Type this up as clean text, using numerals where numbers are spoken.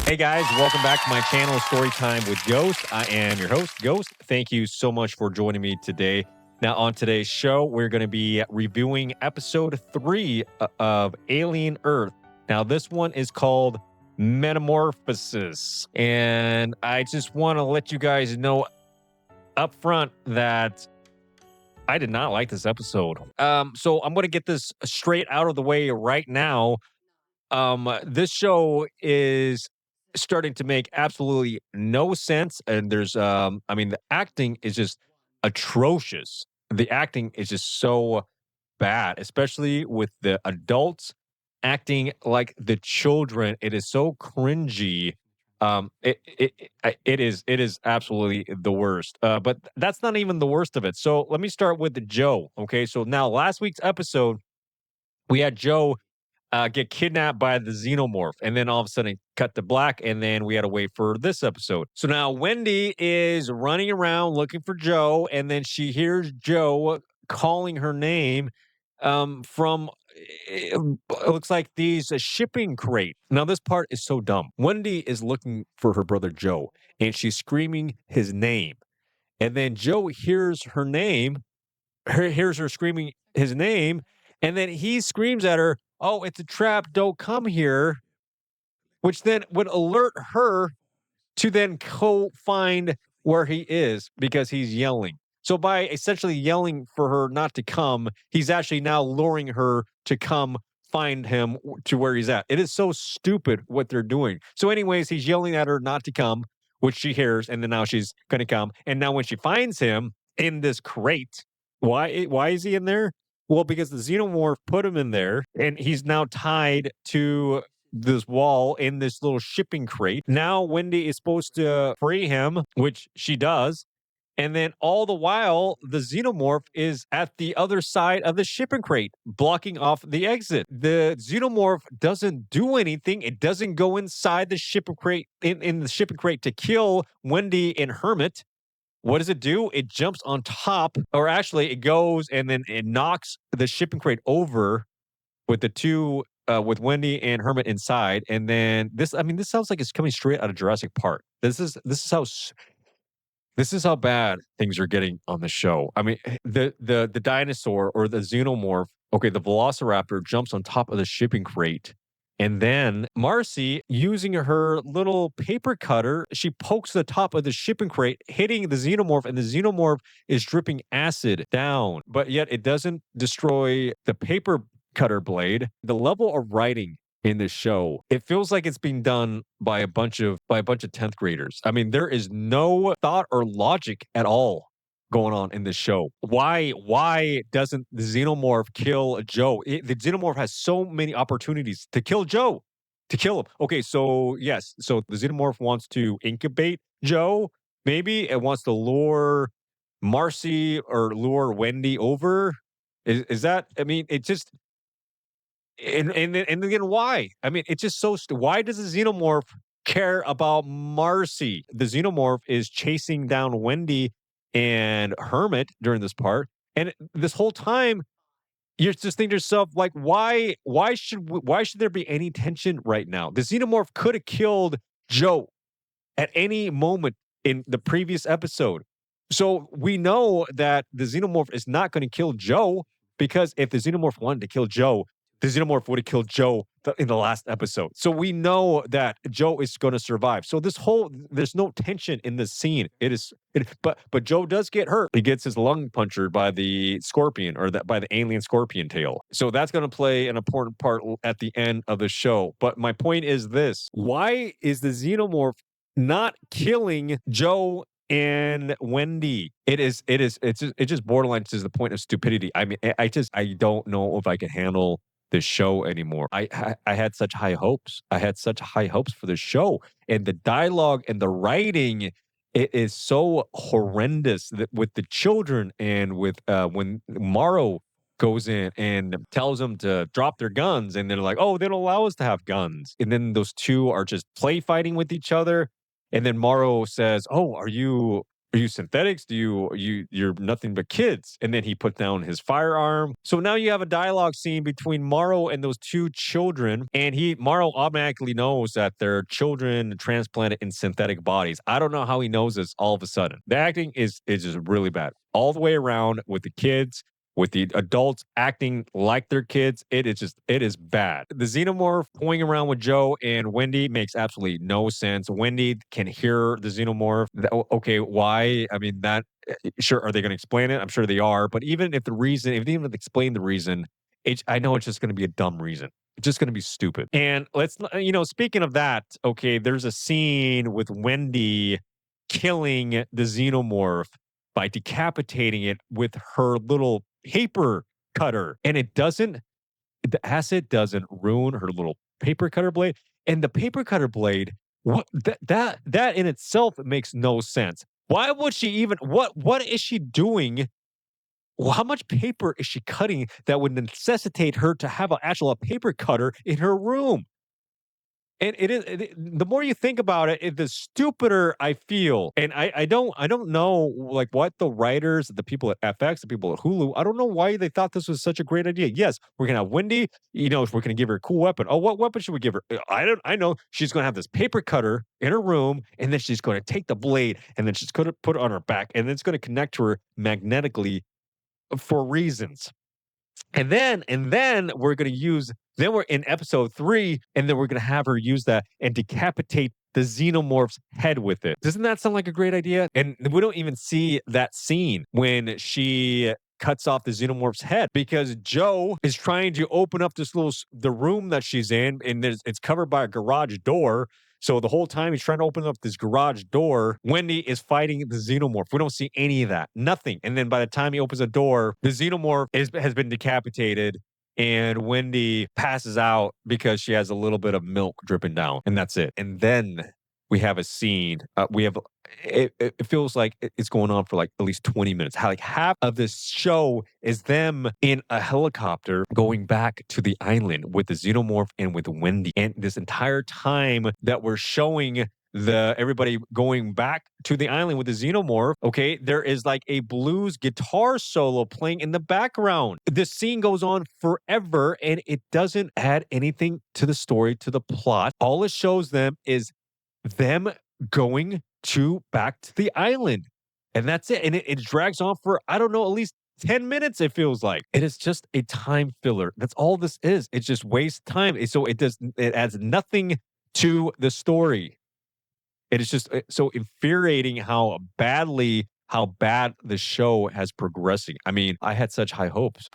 Hey guys, welcome back to my channel, Storytime with Ghost. I am your host, Ghost. Thank you so much for joining me today. Now, on today's show, we're going to be reviewing episode 3 of Alien Earth. Now, this one is called Metamorphosis. And I just want to let you guys know up front that I did not like this episode. So I'm going to get this straight out of the way right now. This show is starting to make absolutely no sense, and there's the acting is just atrocious. The acting is just so bad, especially with the adults acting like the children. It is so cringy. It is absolutely the worst. But that's not even the worst of it. So let me start with Joe. Okay, so now last week's episode we had Joe get kidnapped by the xenomorph, and then all of a sudden it cut to black, and then we had to wait for this episode. So now Wendy is running around looking for Joe, and then she hears Joe calling her name from it looks like these a shipping crate. Now this part is so dumb. Wendy is looking for her brother Joe, and she's screaming his name, and then Joe hears her name, hears her screaming his name, and then he screams at her, "Oh, it's a trap, don't come here," which then would alert her to then go find where he is because he's yelling. So by essentially yelling for her not to come, he's actually now luring her to come find him to where he's at. It is so stupid what they're doing. So anyways, he's yelling at her not to come, which she hears, and then now she's going to come. And now when she finds him in this crate, why is he in there? Well, because the xenomorph put him in there, and he's now tied to this wall in this little shipping crate. Now Wendy is supposed to free him, which she does. And then all the while, the xenomorph is at the other side of the shipping crate, blocking off the exit. The xenomorph doesn't do anything. It doesn't go inside the shipping crate in the shipping crate to kill Wendy and Hermit. What does it do? It jumps on top, or actually, it goes and then it knocks the shipping crate over with the two, with Wendy and Hermit inside. And then this sounds like it's coming straight out of Jurassic Park. This is how bad things are getting on the show. I mean, the dinosaur or the xenomorph, okay, the velociraptor jumps on top of the shipping crate. And then Marcy, using her little paper cutter, she pokes the top of the shipping crate, hitting the xenomorph, and the xenomorph is dripping acid down. But yet it doesn't destroy the paper cutter blade. The level of writing in this show, it feels like it's being done by a bunch of 10th graders. I mean, there is no thought or logic at all going on in this show. Why doesn't the xenomorph kill Joe? The xenomorph has so many opportunities to kill Joe, to kill him. Okay, so yes, so the xenomorph wants to incubate Joe. Maybe it wants to lure Marcy or lure Wendy over. Is that? I mean, it just and again, why? I mean, it's just so. Why does the xenomorph care about Marcy? The xenomorph is chasing down Wendy and Hermit during this part, and this whole time, you're just thinking to yourself, like, why should there be any tension right now? The xenomorph could have killed Joe at any moment in the previous episode. So we know that the xenomorph is not going to kill Joe, because if the xenomorph wanted to kill Joe, the xenomorph would have killed Joe in the last episode. So we know that Joe is going to survive. So there's no tension in this scene. But Joe does get hurt. He gets his lung punctured by the scorpion, or by the alien scorpion tail. So that's going to play an important part at the end of the show. But my point is this: why is the xenomorph not killing Joe and Wendy? It's just borderline to the point of stupidity. I mean, I don't know if I can handle this show anymore. I had such high hopes. I had such high hopes for the show, and the dialogue and the writing, it is so horrendous that with the children, and with when Morrow goes in and tells them to drop their guns, and they're like, "Oh, they don't allow us to have guns." And then those two are just play fighting with each other. And then Morrow says, "Oh, are you Are you synthetics? You're nothing but kids. And then he put down his firearm. So now you have a dialogue scene between Morrow and those two children. And Morrow automatically knows that they're children transplanted in synthetic bodies. I don't know how he knows this all of a sudden. The acting is just really bad. All the way around with the kids, with the adults acting like their kids. It is bad. The xenomorph toying around with Joe and Wendy makes absolutely no sense. Wendy can hear the xenomorph. Okay, why? I mean, sure, are they going to explain it? I'm sure they are. But even if if they even explain the reason, I know it's just going to be a dumb reason. It's just going to be stupid. And speaking of that, okay, there's a scene with Wendy killing the xenomorph by decapitating it with her little paper cutter. And the acid doesn't ruin her little paper cutter blade. And the paper cutter blade, that in itself makes no sense. Why would she even what is she doing? Well, how much paper is she cutting that would necessitate her to have a paper cutter in her room? And the more you think about it, the stupider I feel. And I don't know like what the writers, the people at FX, the people at Hulu, I don't know why they thought this was such a great idea. Yes, we're gonna have Wendy, we're gonna give her a cool weapon. Oh, what weapon should we give her? I know she's gonna have this paper cutter in her room, and then she's gonna take the blade and then she's gonna put it on her back, and then it's gonna connect to her magnetically for reasons. And then we're in episode 3, and then we're gonna have her use that and decapitate the xenomorph's head with it. Doesn't that sound like a great idea? And we don't even see that scene when she cuts off the xenomorph's head because Joe is trying to open up the room that she's in, and it's covered by a garage door. So the whole time he's trying to open up this garage door, Wendy is fighting the xenomorph. We don't see any of that, nothing. And then by the time he opens the door, the xenomorph has been decapitated, and Wendy passes out because she has a little bit of milk dripping down, and that's it. And then we have a scene. It feels like it's going on for like at least 20 minutes. Like half of this show is them in a helicopter going back to the island with the xenomorph and with Wendy. And this entire time that we're showing everybody going back to the island with the xenomorph, okay, there is like a blues guitar solo playing in the background. This scene goes on forever and it doesn't add anything to the story, to the plot. All it shows them is them going back to the island. And that's it. And it drags on for, I don't know, at least 10 minutes, it feels like. It is just a time filler. That's all this is. It just wastes time. So it adds nothing to the story. It is just so infuriating how bad the show has progressing. I mean, I had such high hopes.